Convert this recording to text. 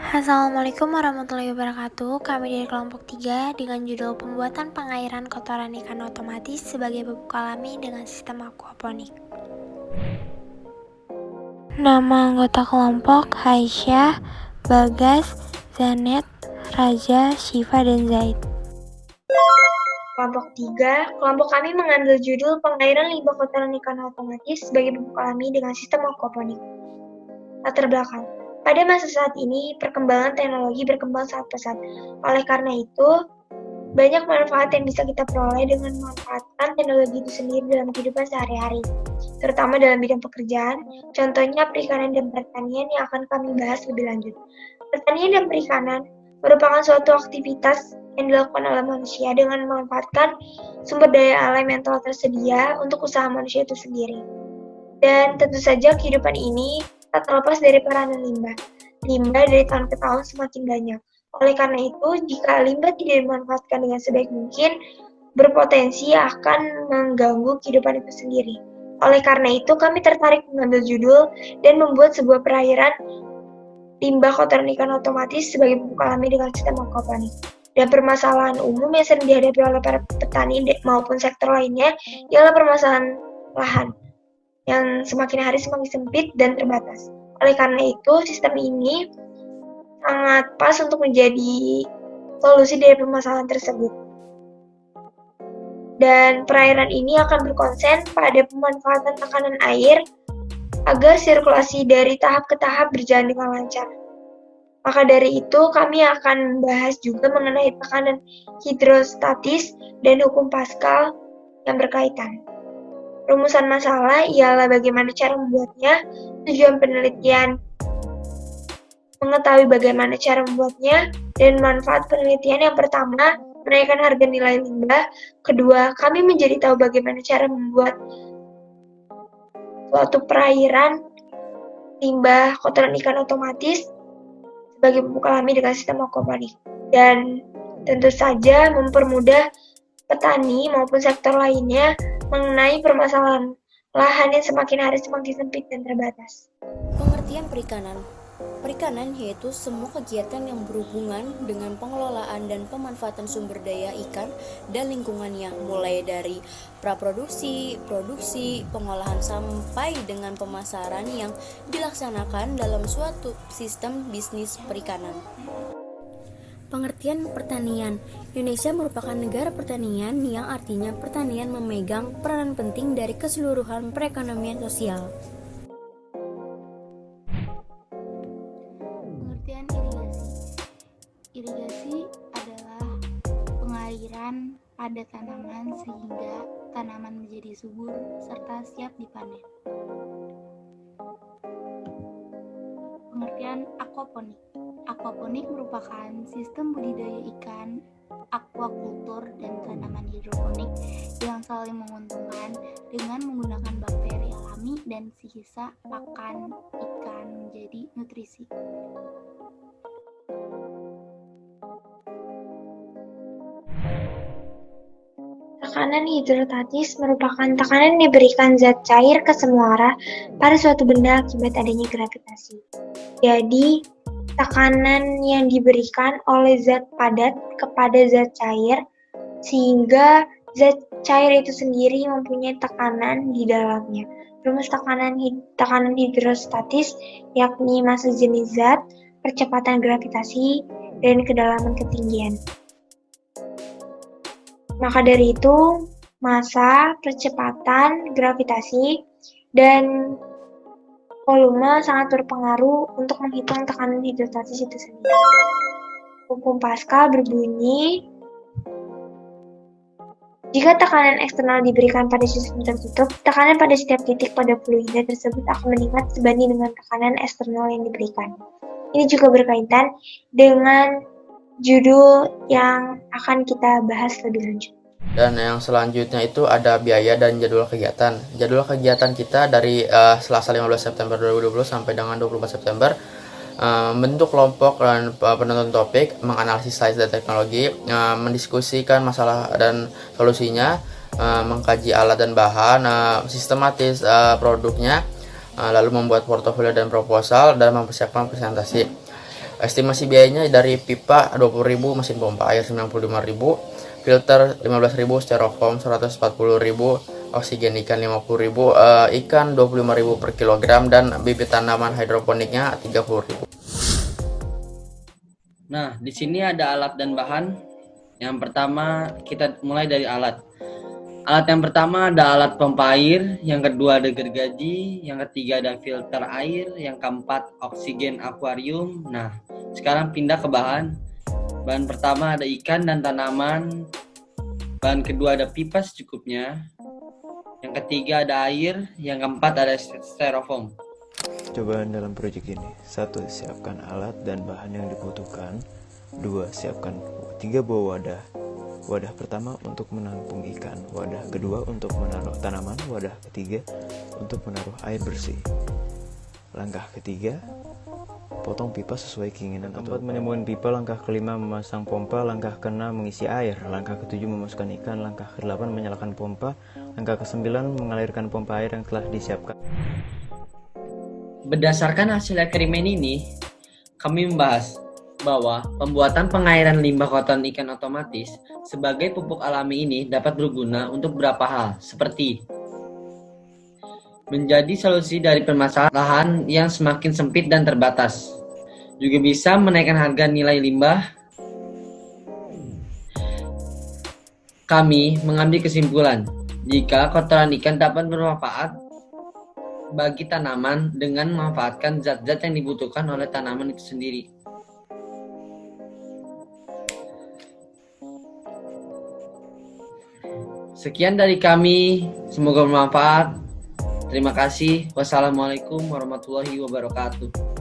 Assalamualaikum warahmatullahi wabarakatuh. Kami dari kelompok 3 dengan judul Pembuatan Pengairan Kotoran Ikan Otomatis sebagai pupuk alami dengan sistem aquaponik. Nama anggota kelompok Aisyah, Bagas, Zanet, Raja, Syifa, dan Zaid. Kelompok 3, kelompok kami mengambil judul Pengairan Limbah Kotoran Ikan Otomatis sebagai pupuk alami dengan sistem aquaponik. Latar belakang. Pada masa saat ini, perkembangan teknologi berkembang sangat pesat. Oleh karena itu, banyak manfaat yang bisa kita peroleh dengan memanfaatkan teknologi itu sendiri dalam kehidupan sehari-hari, terutama dalam bidang pekerjaan, contohnya perikanan dan pertanian yang akan kami bahas lebih lanjut. Pertanian dan perikanan merupakan suatu aktivitas yang dilakukan oleh manusia dengan memanfaatkan sumber daya alam yang telah tersedia untuk usaha manusia itu sendiri. Dan tentu saja kehidupan ini tak terlepas dari peranan limbah. Limbah dari tahun ke tahun semakin banyak. Oleh karena itu, jika limbah tidak dimanfaatkan dengan sebaik mungkin, berpotensi akan mengganggu kehidupan itu sendiri. Oleh karena itu, kami tertarik mengambil judul dan membuat sebuah perairan limbah kotoran ikan otomatis sebagai pupuk alami dengan sistem aquaponik. Dan permasalahan umum yang sering dihadapi oleh para petani maupun sektor lainnya ialah permasalahan lahan yang semakin hari semakin sempit dan terbatas. Oleh karena itu, sistem ini sangat pas untuk menjadi solusi dari permasalahan tersebut. Dan perairan ini akan berkonsen pada pemanfaatan tekanan air agar sirkulasi dari tahap ke tahap berjalan dengan lancar. Maka dari itu, kami akan membahas juga mengenai tekanan hidrostatis dan hukum Pascal yang berkaitan. Rumusan masalah ialah bagaimana cara membuatnya, tujuan penelitian, mengetahui bagaimana cara membuatnya, dan manfaat penelitian. Yang pertama, menaikkan harga nilai limbah. Kedua, kami menjadi tahu bagaimana cara membuat suatu perairan limbah kotoran ikan otomatis sebagai pupuk alami dengan sistem aquaponik. Dan tentu saja mempermudah petani maupun sektor lainnya mengenai permasalahan lahan yang semakin hari semakin sempit dan terbatas. Pengertian perikanan. Perikanan yaitu semua kegiatan yang berhubungan dengan pengelolaan dan pemanfaatan sumber daya ikan dan lingkungannya, mulai dari praproduksi, produksi, pengolahan sampai dengan pemasaran yang dilaksanakan dalam suatu sistem bisnis perikanan. Pengertian pertanian. Indonesia merupakan negara pertanian yang artinya pertanian memegang peranan penting dari keseluruhan perekonomian sosial. Pengertian irigasi. Irigasi adalah pengairan pada tanaman sehingga tanaman menjadi subur serta siap dipanen. Pengertian aquaponik. Aquaponik merupakan sistem budidaya ikan, aquakultur, dan tanaman hidroponik yang saling menguntungkan dengan menggunakan bakteri alami dan sisa pakan ikan menjadi nutrisi. Tekanan hidrostatis merupakan tekanan yang diberikan zat cair ke semua arah pada suatu benda akibat adanya gravitasi. Jadi, tekanan yang diberikan oleh zat padat kepada zat cair sehingga zat cair itu sendiri mempunyai tekanan di dalamnya. Rumus tekanan hidrostatis yakni massa jenis zat, percepatan gravitasi, dan kedalaman ketinggian. Maka dari itu, massa, percepatan, gravitasi, dan volume sangat berpengaruh untuk menghitung tekanan hidrostatis itu sendiri. Hukum Pascal berbunyi, jika tekanan eksternal diberikan pada sistem tertutup, tekanan pada setiap titik pada fluida tersebut akan meningkat sebanding dengan tekanan eksternal yang diberikan. Ini juga berkaitan dengan judul yang akan kita bahas lebih lanjut. Dan yang selanjutnya itu ada biaya dan jadwal kegiatan. Jadwal kegiatan kita dari Selasa 15 September 2020 sampai dengan 24 September, membentuk kelompok dan penonton topik, menganalisis sains dan teknologi, mendiskusikan masalah dan solusinya, mengkaji alat dan bahan, sistematis produknya, lalu membuat portofolio dan proposal, dan mempersiapkan presentasi. Estimasi biayanya dari pipa 20.000, mesin pompa air 95.000, filter 15.000, styrofoam 140.000, oksigen ikan 50.000, ikan 25.000 per kilogram, dan bibit tanaman hidroponiknya 30.000. Nah, di sini ada alat dan bahan. Yang pertama kita mulai dari alat. Alat yang pertama ada alat pompa air, yang kedua ada gergaji, yang ketiga ada filter air, yang keempat oksigen akuarium. Nah, sekarang pindah ke bahan. Bahan pertama ada ikan dan tanaman. Bahan kedua ada pipa secukupnya. Yang ketiga ada air, yang keempat ada styrofoam. Cobaan dalam proyek ini: 1. Siapkan alat dan bahan yang dibutuhkan. 2. Siapkan 3 buah wadah. Wadah pertama untuk menampung ikan, wadah kedua untuk menaruh tanaman, wadah ketiga untuk menaruh air bersih. Langkah ketiga, potong pipa sesuai keinginan. Keempat, menyambungkan pipa. Langkah kelima, memasang pompa. Langkah keenam, mengisi air. Langkah ketujuh, memasukkan ikan. Langkah kedelapan, menyalakan pompa. Langkah kesembilan, mengalirkan pompa air yang telah disiapkan. Berdasarkan hasil eksperimen ini, kami membahas bahwa pembuatan pengairan limbah kotoran ikan otomatis sebagai pupuk alami ini dapat berguna untuk beberapa hal, seperti menjadi solusi dari permasalahan yang semakin sempit dan terbatas, juga bisa menaikkan harga nilai limbah. Kami mengambil kesimpulan, jika kotoran ikan dapat bermanfaat bagi tanaman dengan memanfaatkan zat-zat yang dibutuhkan oleh tanaman itu sendiri. Sekian dari kami, semoga bermanfaat. Terima kasih. Wassalamualaikum warahmatullahi wabarakatuh.